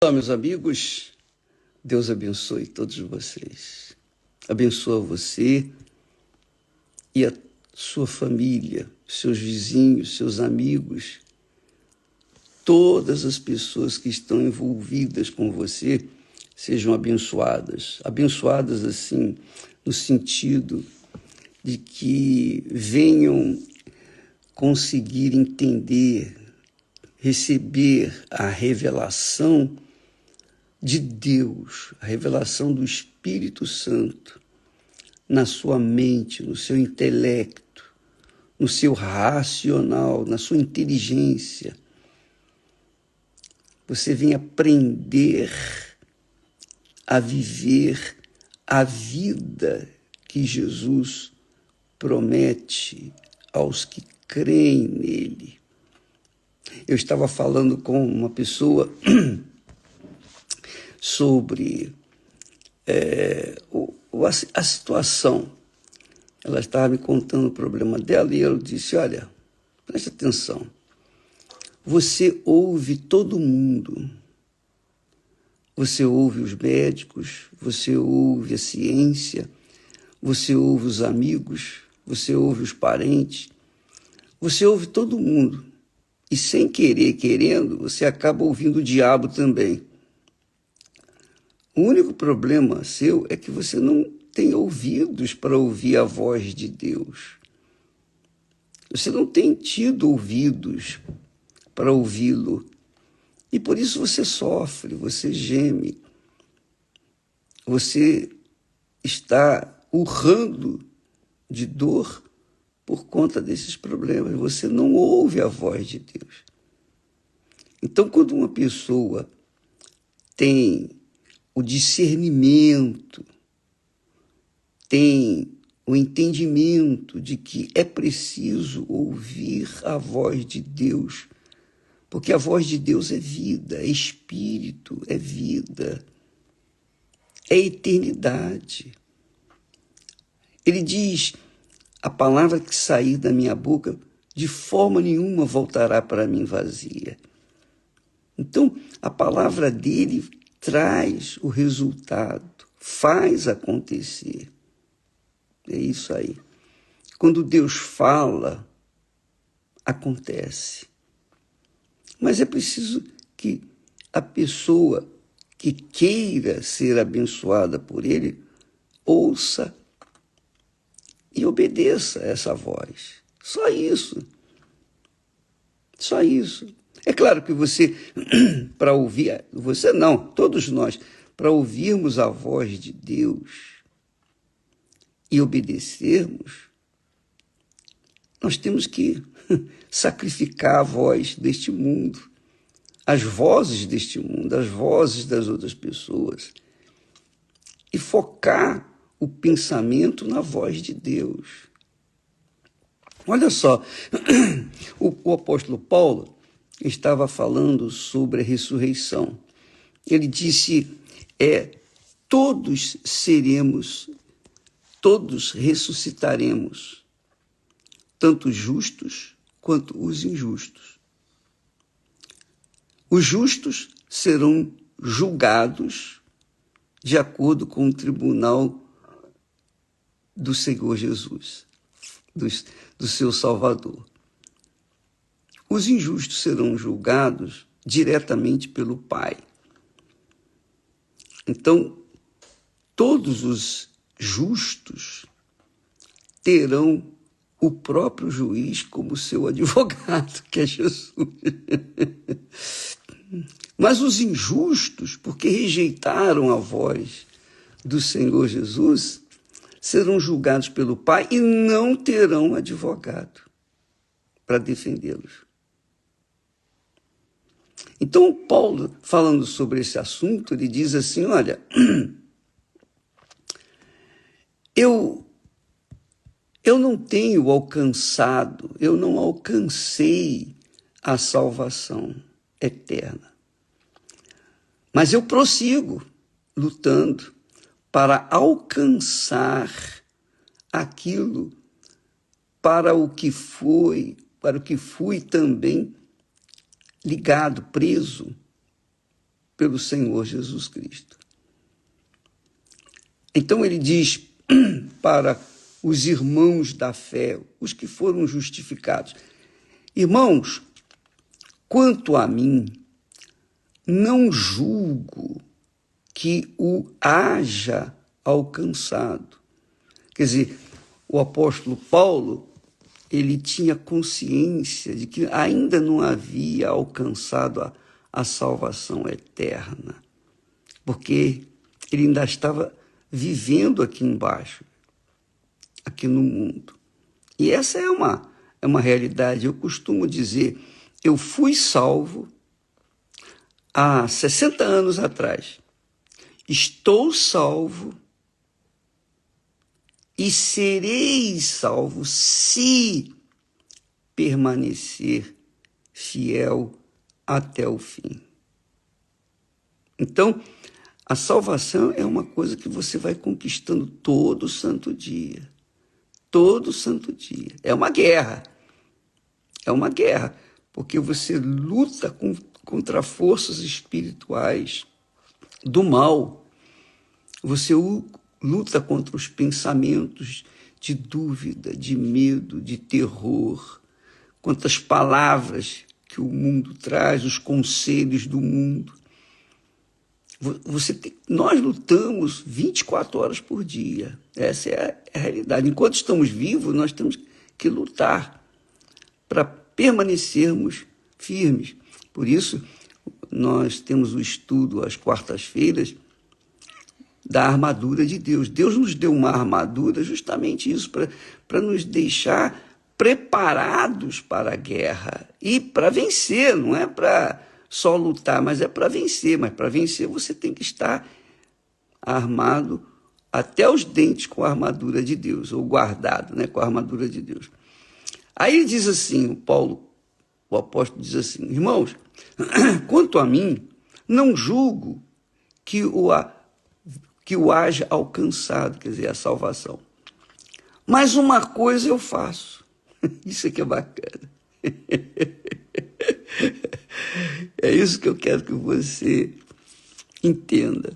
Olá, meus amigos, Deus abençoe todos vocês. Abençoa você e a sua família, seus vizinhos, seus amigos, todas as pessoas que estão envolvidas com você sejam abençoadas. Abençoadas, assim, no sentido de que venham conseguir entender, receber a revelação de Deus, a revelação do Espírito Santo na sua mente, no seu intelecto, no seu racional, na sua inteligência. Você vem aprender a viver a vida que Jesus promete aos que creem nele. Eu estava falando com uma pessoa sobre a situação. Ela estava me contando o problema dela e eu disse, olha, preste atenção, você ouve todo mundo, você ouve os médicos, você ouve a ciência, você ouve os amigos, você ouve os parentes, você ouve todo mundo e sem querer, querendo, você acaba ouvindo o diabo também. O único problema seu é que você não tem ouvidos para ouvir a voz de Deus. Você não tem tido ouvidos para ouvi-lo. E por isso você sofre, você geme. Você está urrando de dor por conta desses problemas. Você não ouve a voz de Deus. Então, quando uma pessoa tem o discernimento, tem o entendimento de que é preciso ouvir a voz de Deus, porque a voz de Deus é vida, é espírito, é vida, é eternidade. Ele diz, a palavra que sair da minha boca, de forma nenhuma voltará para mim vazia. Então, a palavra dele traz o resultado, faz acontecer. É isso aí. Quando Deus fala, acontece. Mas é preciso que a pessoa que queira ser abençoada por ele, ouça e obedeça a essa voz. Só isso. Só isso. É claro que você, para ouvir, você não, todos nós, para ouvirmos a voz de Deus e obedecermos, nós temos que sacrificar a voz deste mundo, as vozes deste mundo, as vozes das outras pessoas, e focar o pensamento na voz de Deus. Olha só, o apóstolo Paulo estava falando sobre a ressurreição. Ele disse, todos ressuscitaremos, tanto os justos quanto os injustos. Os justos serão julgados de acordo com o tribunal do Senhor Jesus, do seu Salvador. Os injustos serão julgados diretamente pelo Pai. Então, todos os justos terão o próprio juiz como seu advogado, que é Jesus. Mas os injustos, porque rejeitaram a voz do Senhor Jesus, serão julgados pelo Pai e não terão advogado para defendê-los. Então, Paulo, falando sobre esse assunto, ele diz assim, olha, eu não tenho alcançado, eu não alcancei a salvação eterna. Mas eu prossigo lutando para alcançar aquilo para o que fui também ligado, preso pelo Senhor Jesus Cristo. Então ele diz para os irmãos da fé, os que foram justificados: irmãos, quanto a mim, não julgo que o haja alcançado. Quer dizer, o apóstolo Paulo, ele tinha consciência de que ainda não havia alcançado a salvação eterna, porque ele ainda estava vivendo aqui embaixo, aqui no mundo. E essa é uma realidade. Eu costumo dizer, eu fui salvo há 60 anos atrás. Estou salvo e serei salvo se permanecer fiel até o fim. Então, a salvação é uma coisa que você vai conquistando todo santo dia. Todo santo dia. É uma guerra. É uma guerra, porque você luta contra forças espirituais do mal. Você luta contra os pensamentos de dúvida, de medo, de terror, contra as palavras que o mundo traz, os conselhos do mundo. Nós lutamos 24 horas por dia. Essa é a realidade. Enquanto estamos vivos, nós temos que lutar para permanecermos firmes. Por isso, nós temos o estudo às quartas-feiras da armadura de Deus. Deus nos deu uma armadura, justamente isso, para nos deixar preparados para a guerra e para vencer. Não é para só lutar, mas é para vencer. Mas para vencer você tem que estar armado até os dentes com a armadura de Deus, ou guardado, né, com a armadura de Deus. Aí ele diz assim, o apóstolo diz assim: irmãos, quanto a mim, não julgo que o haja alcançado, quer dizer, a salvação. Mas uma coisa eu faço. Isso aqui é bacana. É isso que eu quero que você entenda.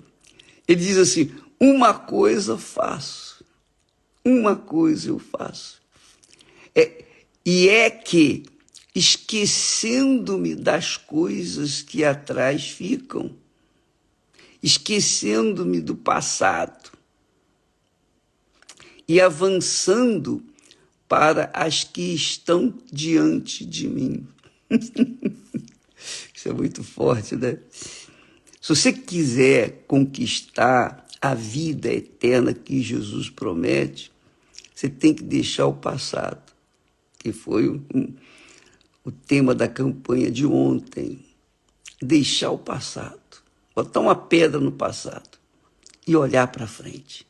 Ele diz assim: uma coisa faço, uma coisa eu faço. E é que, esquecendo-me das coisas que atrás ficam, esquecendo-me do passado e avançando para as que estão diante de mim. Isso é muito forte, né? Se você quiser conquistar a vida eterna que Jesus promete, você tem que deixar o passado, que foi o tema da campanha de ontem. Deixar o passado, botar uma pedra no passado e olhar para frente,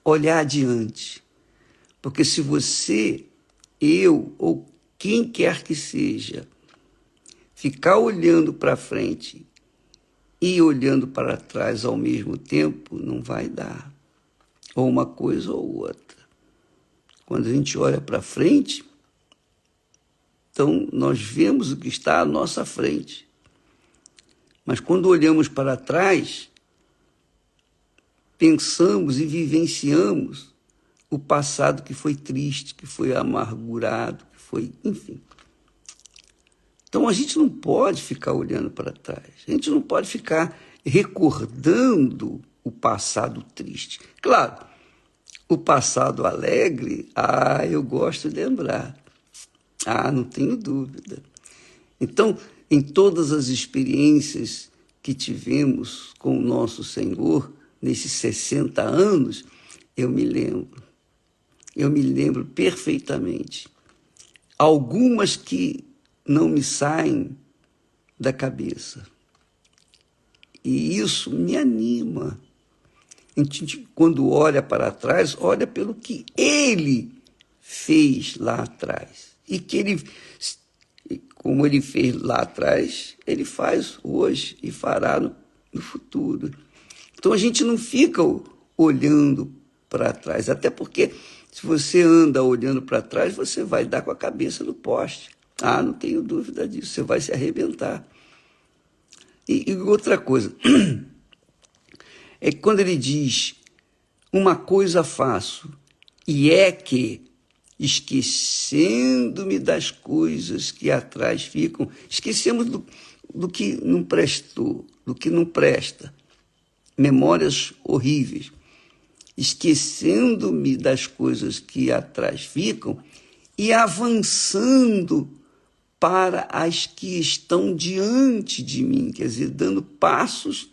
olhar adiante. Porque se você, eu ou quem quer que seja, ficar olhando para frente e olhando para trás ao mesmo tempo, não vai dar. Ou uma coisa ou outra. Quando a gente olha para frente, então nós vemos o que está à nossa frente. Mas quando olhamos para trás, pensamos e vivenciamos o passado que foi triste, que foi amargurado, que foi, enfim. Então a gente não pode ficar olhando para trás, a gente não pode ficar recordando o passado triste. Claro, o passado alegre, eu gosto de lembrar. Não tenho dúvida. Então, em todas as experiências que tivemos com o nosso Senhor, nesses 60 anos, eu me lembro perfeitamente. Algumas que não me saem da cabeça. E isso me anima. A gente, quando olha para trás, olha pelo que Ele fez lá atrás. E que Ele, como Ele fez lá atrás, Ele faz hoje e fará no futuro. Então a gente não fica olhando para trás, até porque se você anda olhando para trás, você vai dar com a cabeça no poste. Não tenho dúvida disso, você vai se arrebentar. E outra coisa, é que quando ele diz, uma coisa faço, e é que, esquecendo-me das coisas que atrás ficam, esquecemos do que não prestou, do que não presta, memórias horríveis, esquecendo-me das coisas que atrás ficam e avançando para as que estão diante de mim, quer dizer, dando passos,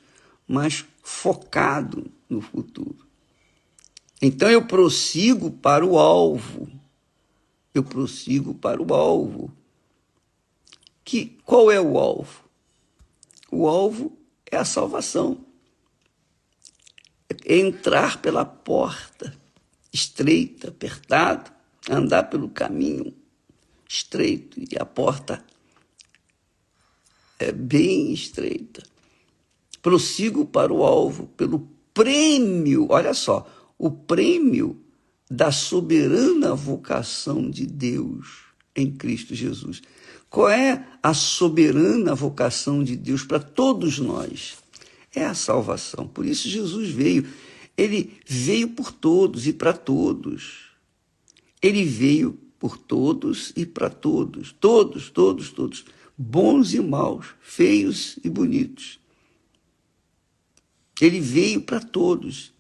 mas focado no futuro. Então eu prossigo para o alvo. Eu prossigo para o alvo. Qual é o alvo? O alvo é a salvação. É entrar pela porta estreita, apertado, andar pelo caminho estreito, e a porta é bem estreita. Prossigo para o alvo, pelo prêmio, olha só, o prêmio da soberana vocação de Deus em Cristo Jesus. Qual é a soberana vocação de Deus para todos nós? É a salvação. Por isso Jesus veio. Ele veio por todos e para todos. Ele veio por todos e para todos. Todos, todos, todos. Bons e maus, feios e bonitos. Ele veio para todos.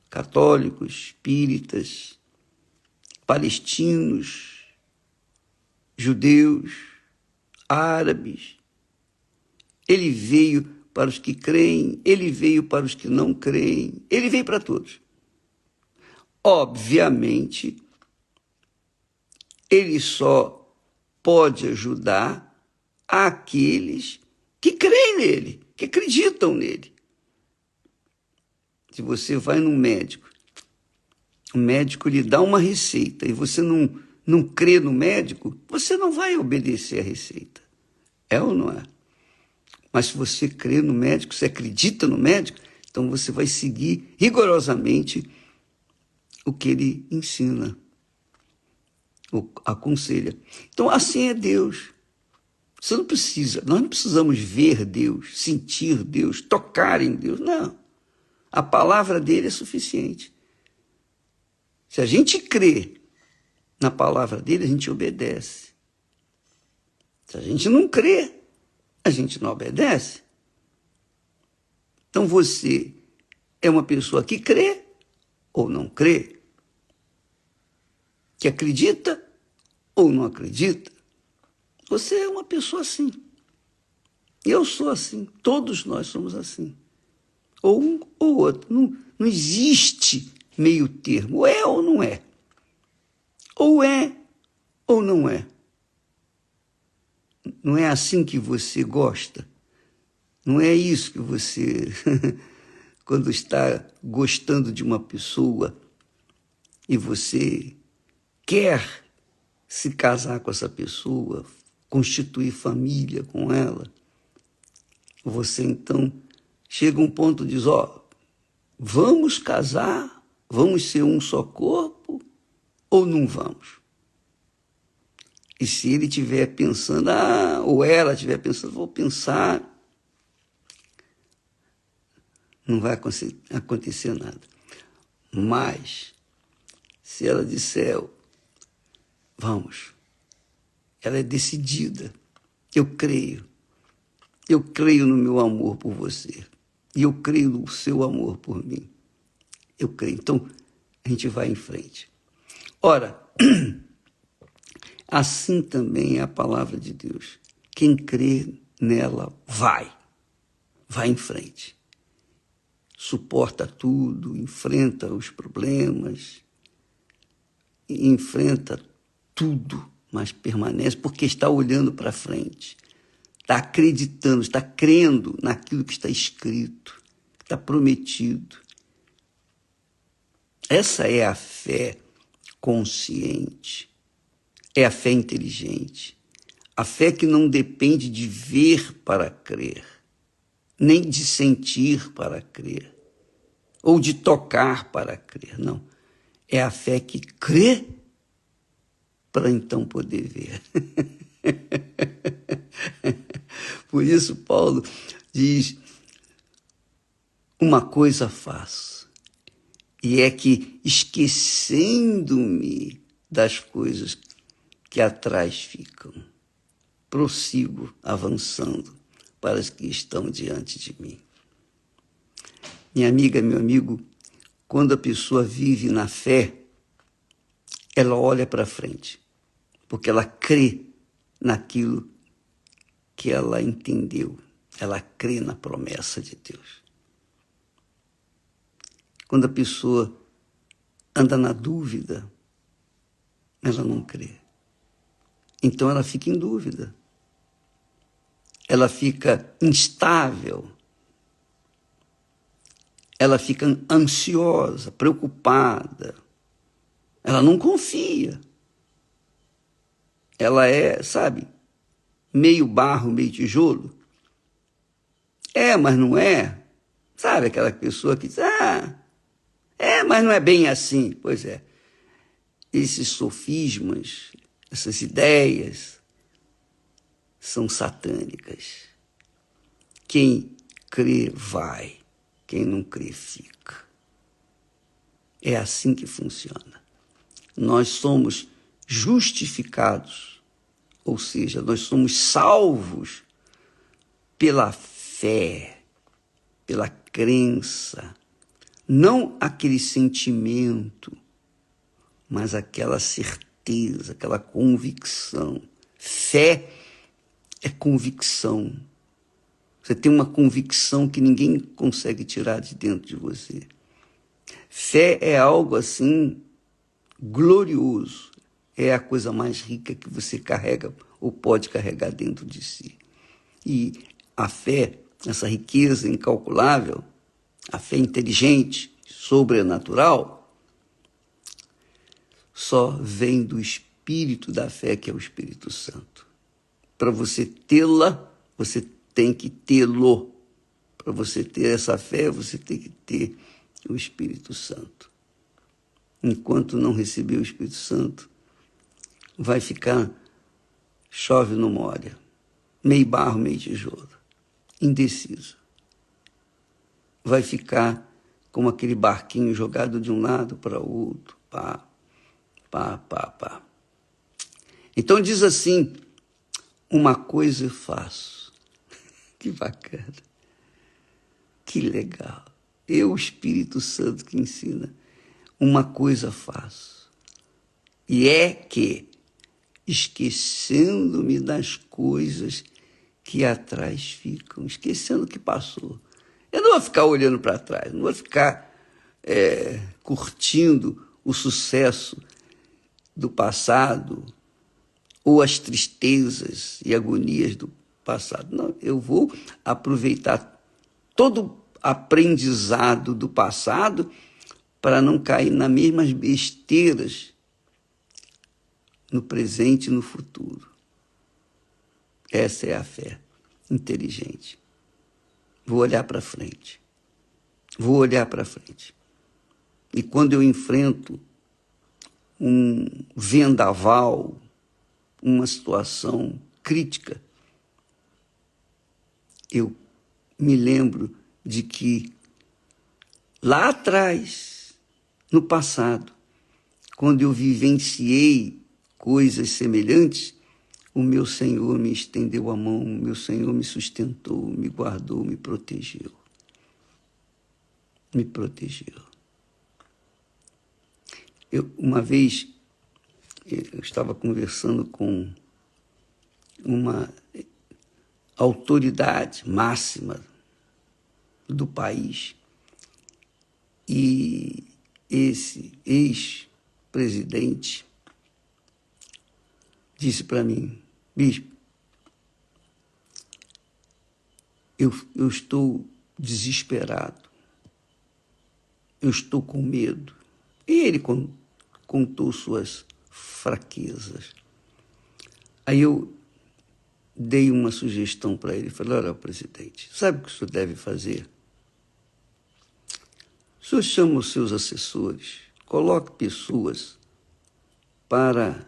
Católicos, espíritas, palestinos, judeus, árabes. Ele veio para os que creem, ele veio para os que não creem, ele veio para todos. Obviamente, ele só pode ajudar aqueles que creem nele, que acreditam nele. Se você vai num médico, o médico lhe dá uma receita e você não crê no médico, você não vai obedecer a receita. É ou não é? Mas se você crê no médico, você acredita no médico, então você vai seguir rigorosamente o que ele ensina, ou aconselha. Então, assim é Deus. Você não precisa, nós não precisamos ver Deus, sentir Deus, tocar em Deus, não. A palavra dele é suficiente. Se a gente crê na palavra dele, a gente obedece. Se a gente não crê, a gente não obedece. Então você é uma pessoa que crê ou não crê, que acredita ou não acredita. Você é uma pessoa assim. Eu sou assim. Todos nós somos assim. Ou um ou outro. Não existe meio termo. Ou é ou não é. Ou é ou não é. Não é assim que você gosta. Não é isso que você, quando está gostando de uma pessoa e você quer se casar com essa pessoa, constituir família com ela, você então chega a um ponto e diz, vamos casar, vamos ser um só corpo ou não vamos? E se ele estiver pensando, ou ela estiver pensando, vou pensar, não vai acontecer nada. Mas, se ela disser, vamos, ela é decidida, eu creio no meu amor por você, e eu creio no seu amor por mim, eu creio. Então, a gente vai em frente. Ora, assim também é a palavra de Deus. Quem crê nela vai em frente. Suporta tudo, enfrenta os problemas, enfrenta tudo, mas permanece porque está olhando para frente, está acreditando, está crendo naquilo que está escrito, que está prometido. Essa é a fé consciente, é a fé inteligente, a fé que não depende de ver para crer, nem de sentir para crer, ou de tocar para crer, não. É a fé que crê para então poder ver. Por isso, Paulo diz: uma coisa faço, e é que, esquecendo-me das coisas que atrás ficam, prossigo avançando para as que estão diante de mim. Minha amiga, meu amigo, quando a pessoa vive na fé, ela olha para frente, porque ela crê naquilo que ela entendeu. Ela crê na promessa de Deus. Quando a pessoa anda na dúvida, ela não crê. Então ela fica em dúvida. Ela fica instável. Ela fica ansiosa, preocupada. Ela não confia. Ela é, sabe, meio barro, meio tijolo. É, mas não é. Sabe aquela pessoa que diz, mas não é bem assim. Pois é. Esses sofismas, essas ideias são satânicas. Quem crê vai, quem não crê fica. É assim que funciona. Nós somos justificados, ou seja, nós somos salvos pela fé, pela crença, não aquele sentimento, mas aquela certeza, aquela convicção. Fé é convicção. Você tem uma convicção que ninguém consegue tirar de dentro de você. Fé é algo assim glorioso. É a coisa mais rica que você carrega ou pode carregar dentro de si. E a fé, essa riqueza incalculável, a fé inteligente, sobrenatural, só vem do Espírito da fé, que é o Espírito Santo. Para você tê-la, você tem que tê-lo. Para você ter essa fé, você tem que ter o Espírito Santo. Enquanto não receber o Espírito Santo, vai ficar chove não molha, meio barro, meio tijolo, indeciso. Vai ficar como aquele barquinho jogado de um lado para o outro, pá. Então diz assim, uma coisa eu faço. Que bacana, que legal. O Espírito Santo que ensina, uma coisa faço. E é que, esquecendo-me das coisas que atrás ficam, esquecendo o que passou. Eu não vou ficar olhando para trás, não vou ficar curtindo o sucesso do passado ou as tristezas e agonias do passado. Não, eu vou aproveitar todo o aprendizado do passado para não cair nas mesmas besteiras no presente e no futuro. Essa é a fé inteligente. Vou olhar para frente. Vou olhar para frente. E quando eu enfrento um vendaval, uma situação crítica, eu me lembro de que lá atrás, no passado, quando eu vivenciei coisas semelhantes, o meu Senhor me estendeu a mão, o meu Senhor me sustentou, me guardou, me protegeu. Me protegeu. Uma vez, eu estava conversando com uma autoridade máxima do país e esse ex-presidente disse para mim, bispo, eu estou desesperado, eu estou com medo. E ele contou suas fraquezas. Aí eu dei uma sugestão para ele, falei, olha, presidente, sabe o que o senhor deve fazer? O senhor chama os seus assessores, coloque pessoas para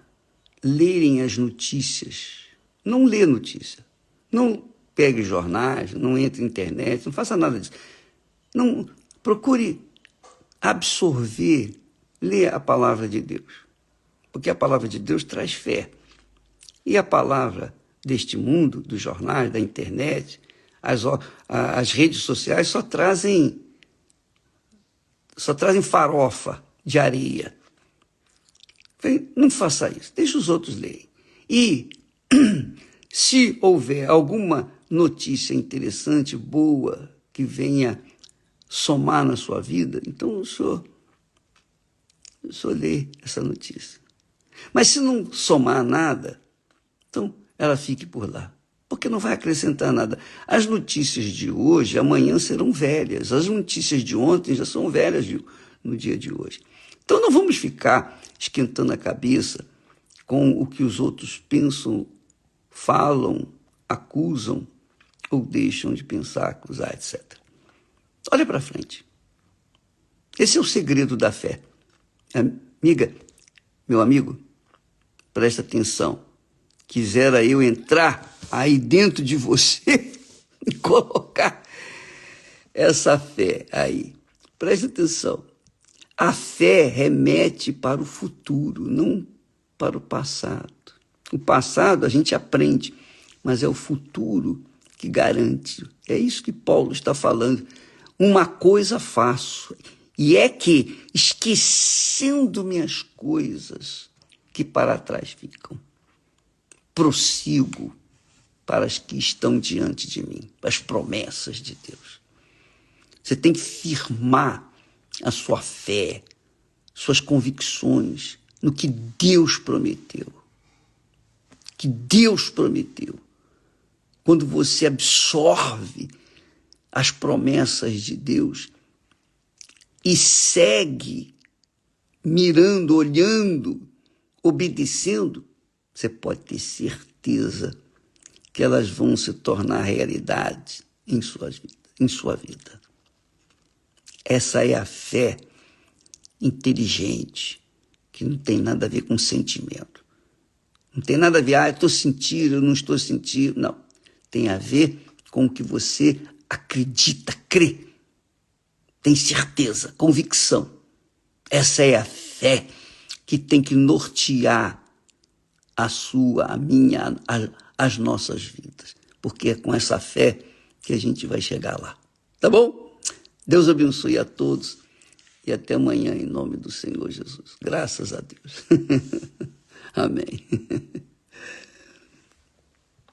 lerem as notícias, não lê notícia, não pegue jornais, não entre na internet, não faça nada disso. Não, procure absorver, ler a palavra de Deus, porque a palavra de Deus traz fé. E a palavra deste mundo, dos jornais, da internet, as redes sociais só trazem farofa de areia. Não faça isso, deixe os outros lerem. E se houver alguma notícia interessante, boa, que venha somar na sua vida, então o senhor lê essa notícia. Mas se não somar nada, então ela fique por lá, porque não vai acrescentar nada. As notícias de hoje, amanhã serão velhas. As notícias de ontem já são velhas no dia de hoje. Então não vamos ficar esquentando a cabeça com o que os outros pensam, falam, acusam ou deixam de pensar, acusar, etc. Olha para frente. Esse é o segredo da fé. Amiga, meu amigo, presta atenção. Quisera eu entrar aí dentro de você e colocar essa fé aí. Presta atenção. A fé remete para o futuro, não para o passado. O passado a gente aprende, mas é o futuro que garante. É isso que Paulo está falando. Uma coisa faço, e é que, esquecendo minhas coisas que para trás ficam, prossigo para as que estão diante de mim, as promessas de Deus. Você tem que firmar a sua fé, suas convicções no que Deus prometeu. Que Deus prometeu. Quando você absorve as promessas de Deus e segue mirando, olhando, obedecendo, você pode ter certeza que elas vão se tornar realidade em sua vida. Essa é a fé inteligente, que não tem nada a ver com sentimento. Não tem nada a ver, eu estou sentindo, eu não estou sentindo. Não. Tem a ver com o que você acredita, crê. Tem certeza, convicção. Essa é a fé que tem que nortear a sua, a minha, as nossas vidas. Porque é com essa fé que a gente vai chegar lá. Tá bom? Deus abençoe a todos e até amanhã em nome do Senhor Jesus. Graças a Deus. Amém.